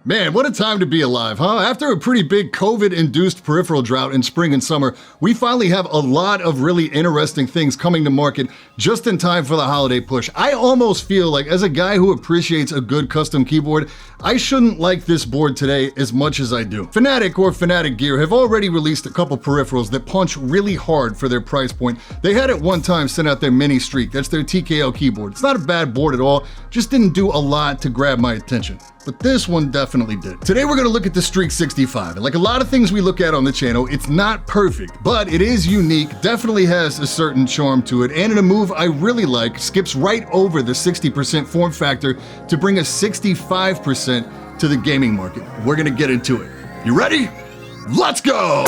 Man, what a time to be alive, huh? After a pretty big COVID-induced peripheral drought in spring and summer, we finally have a lot of really interesting things coming to market just in time for the holiday push. I almost feel like, as a guy who appreciates a good custom keyboard, I shouldn't like this board today as much as I do. Fnatic or Fnatic Gear have already released a couple peripherals that punch really hard for their price point. They had at one time sent out their mini streak. That's their TKL keyboard. It's not a bad board at all, just didn't do a lot to grab my attention. But this one definitely did. Today we're gonna look at the Streak 65, and like a lot of things we look at on the channel, it's not perfect, but it is unique, definitely has a certain charm to it, and in a move I really like, skips right over the 60% form factor to bring a 65% to the gaming market. We're gonna get into it. You ready? Let's go!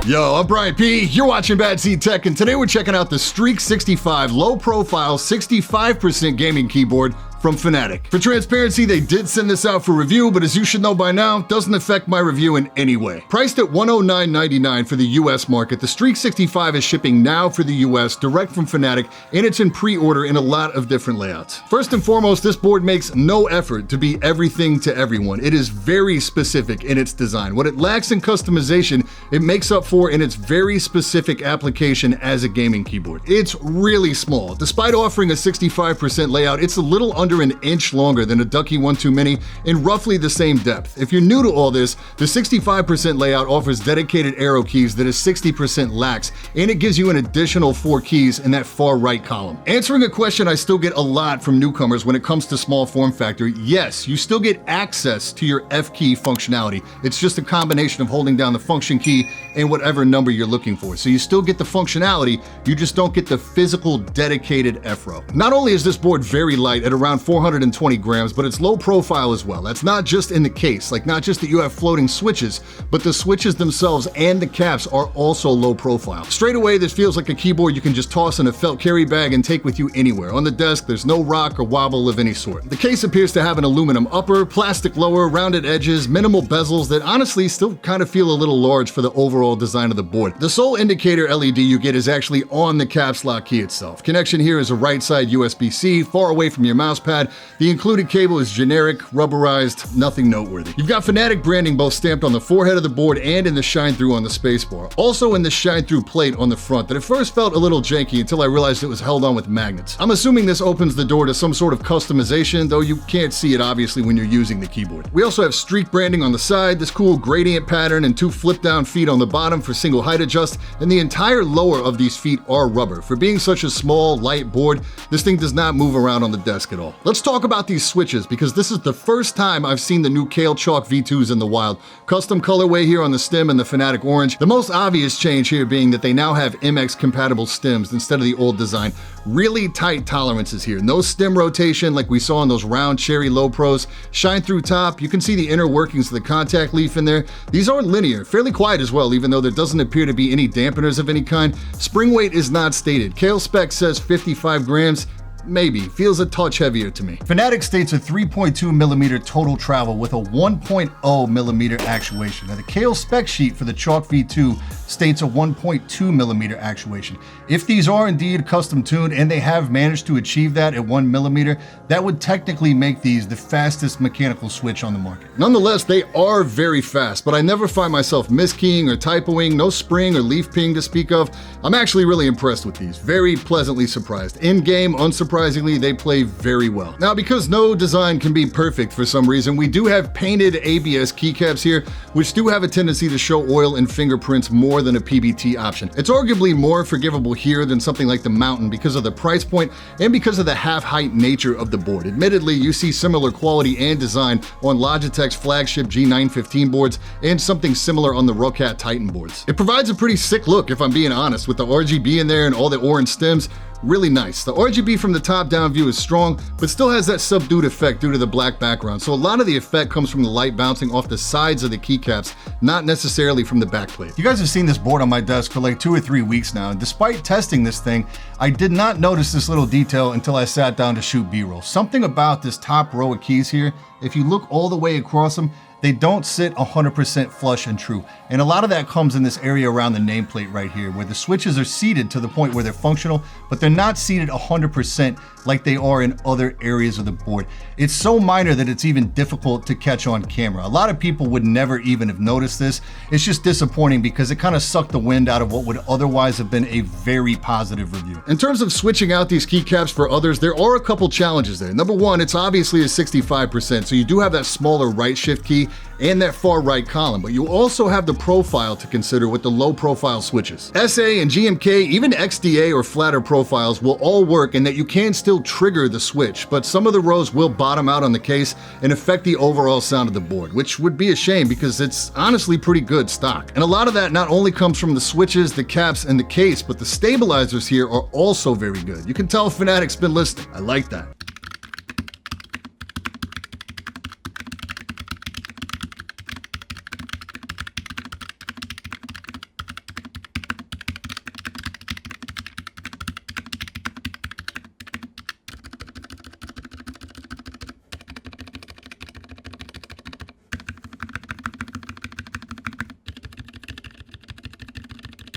Yo, I'm Brian P. You're watching BadSeed Tech, and today we're checking out the Streak 65 low-profile 65% gaming keyboard from Fnatic. For transparency, they did send this out for review, but as you should know by now, doesn't affect my review in any way. Priced at $109.99 for the US market, the Streak 65 is shipping now for the US direct from Fnatic, and it's in pre-order in a lot of different layouts. First and foremost, this board makes no effort to be everything to everyone. It is very specific in its design. What it lacks in customization, it makes up for in its very specific application as a gaming keyboard. It's really small. Despite offering a 65% layout, it's a little under an inch longer than a Ducky 1-2 Mini in roughly the same depth. If you're new to all this, the 65% layout offers dedicated arrow keys that a 60% lacks, and it gives you an additional 4 keys in that far right column. Answering a question I still get a lot from newcomers when it comes to small form factor, yes, you still get access to your F key functionality. It's just a combination of holding down the function key and whatever number you're looking for. So you still get the functionality, you just don't get the physical dedicated F row. Not only is this board very light at around 420 grams, but it's low profile as well. That's not just in the case, like not just that you have floating switches, but the switches themselves and the caps are also low profile. Straight away, this feels like a keyboard you can just toss in a felt carry bag and take with you anywhere. On the desk, there's no rock or wobble of any sort. The case appears to have an aluminum upper, plastic lower, rounded edges, minimal bezels that honestly still kind of feel a little large for the overall design of the board. The sole indicator LED you get is actually on the caps lock key itself. Connection here is a right side USB-C, far away from your mouse pad. The included cable is generic, rubberized, nothing noteworthy. You've got Fnatic branding both stamped on the forehead of the board and in the shine through on the spacebar. Also in the shine through plate on the front that at first felt a little janky until I realized it was held on with magnets. I'm assuming this opens the door to some sort of customization, though you can't see it obviously when you're using the keyboard. We also have Streak branding on the side, this cool gradient pattern, and 2 flip down feet on the bottom for single height adjust, and the entire lower of these feet are rubber. For being such a small, light board, this thing does not move around on the desk at all. Let's talk about these switches because this is the first time I've seen the new Kailh Choc V2s in the wild. Custom colorway here on the stem and the Fnatic orange. The most obvious change here being that they now have MX compatible stems instead of the old design. Really tight tolerances here. No stem rotation like we saw on those round cherry low pros. Shine through top. You can see the inner workings of the contact leaf in there. These aren't linear. Fairly quiet as well, even though there doesn't appear to be any dampeners of any kind. Spring weight is not stated. Kailh spec says 55 grams. Maybe. Feels a touch heavier to me. Fnatic states a 3.2 millimeter total travel with a 1.0 millimeter actuation. Now the Kailh spec sheet for the Choc V2 states a 1.2 millimeter actuation. If these are indeed custom tuned and they have managed to achieve that at 1 millimeter, that would technically make these the fastest mechanical switch on the market. Nonetheless, they are very fast, but I never find myself miskeying or typoing, no spring or leaf ping to speak of. I'm actually really impressed with these. Very pleasantly surprised. In-game, unsurprisingly, they play very well. Now, because no design can be perfect for some reason, we do have painted ABS keycaps here, which do have a tendency to show oil and fingerprints more than a PBT option. It's arguably more forgivable here than something like the Mountain because of the price point and because of the half-height nature of the board. Admittedly, you see similar quality and design on Logitech's flagship G915 boards and something similar on the Rokat Titan boards. It provides a pretty sick look, if I'm being honest, with the RGB in there and all the orange stems. Really nice. The RGB from the top-down view is strong, but still has that subdued effect due to the black background, so a lot of the effect comes from the light bouncing off the sides of the keycaps, not necessarily from the backplate. You guys have seen this board on my desk for like 2 or 3 weeks now, and despite testing this thing, I did not notice this little detail until I sat down to shoot B-roll. Something about this top row of keys here if you look all the way across them, they don't sit 100% flush and true. And a lot of that comes in this area around the nameplate right here, where the switches are seated to the point where they're functional, but they're not seated 100% like they are in other areas of the board. It's so minor that it's even difficult to catch on camera. A lot of people would never even have noticed this. It's just disappointing because it kind of sucked the wind out of what would otherwise have been a very positive review. In terms of switching out these keycaps for others, there are a couple challenges there. Number one, it's obviously a 65%, so you do have that smaller right shift key and that far right column, but you also have the profile to consider with the low profile switches. SA and GMK, even XDA or flatter profiles will all work in that you can still trigger the switch, but some of the rows will bottom out on the case and affect the overall sound of the board, which would be a shame because it's honestly pretty good stock. And a lot of that not only comes from the switches, the caps, and the case, but the stabilizers here are also very good. You can tell Fnatic's been listening. I like that.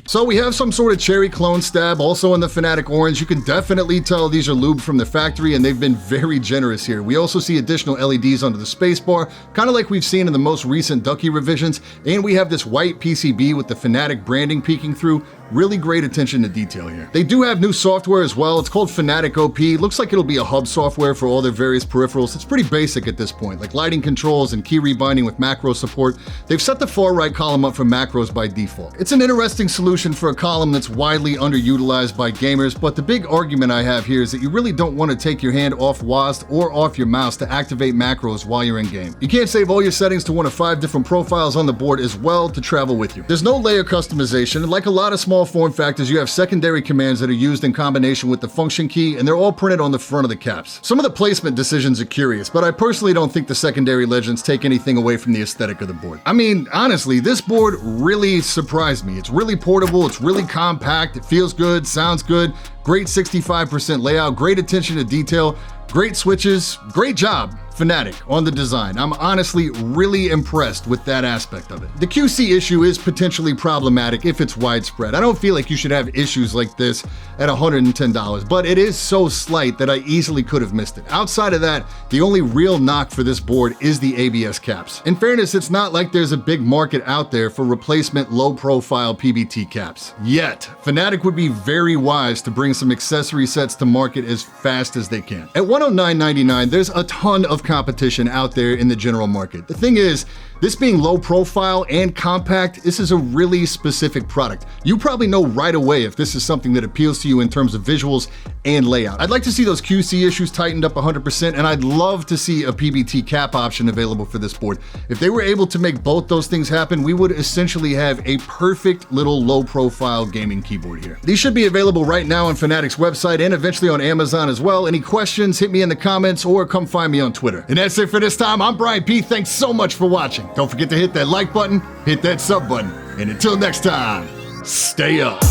So we have some sort of cherry clone stab also in the Fnatic orange. You can definitely tell these are lubed from the factory and they've been very generous here. We also see additional LEDs under the spacebar, kind of like we've seen in the most recent Ducky revisions. And we have this white PCB with the Fnatic branding peeking through. Really great attention to detail here. They do have new software as well. It's called Fnatic OP. Looks like it'll be a hub software for all their various peripherals. It's pretty basic at this point, like lighting controls and key rebinding with macro support. They've set the far right column up for macros by default. It's an interesting solution for a column that's widely underutilized by gamers, but the big argument I have here is that you really don't want to take your hand off WASD or off your mouse to activate macros while you're in game. You can't save all your settings to one of 5 different profiles on the board as well to travel with you. There's no layer customization, and like a lot of small form factors, you have secondary commands that are used in combination with the function key, and they're all printed on the front of the caps. Some of the placement decisions are curious, but I personally don't think the secondary legends take anything away from the aesthetic of the board. I mean, honestly, this board really surprised me. It's really portable, it's really compact, it feels good, sounds good, great 65% layout, great attention to detail, great switches, great job, Fnatic, on the design. I'm honestly really impressed with that aspect of it. The QC issue is potentially problematic if it's widespread. I don't feel like you should have issues like this at $110, but it is so slight that I easily could have missed it. Outside of that, the only real knock for this board is the ABS caps. In fairness, it's not like there's a big market out there for replacement low-profile PBT caps. Yet, Fnatic would be very wise to bring some accessory sets to market as fast as they can. At $109.99, there's a ton of competition out there in the general market. The thing is, this being low profile and compact, this is a really specific product. You probably know right away if this is something that appeals to you in terms of visuals and layout. I'd like to see those QC issues tightened up 100%, and I'd love to see a PBT cap option available for this board. If they were able to make both those things happen, we would essentially have a perfect little low profile gaming keyboard here. These should be available right now on Fnatic's website and eventually on Amazon as well. Any questions, hit me in the comments or come find me on Twitter. And that's it for this time. I'm Brian P. Thanks so much for watching. Don't forget to hit that like button, hit that sub button, and until next time, stay up.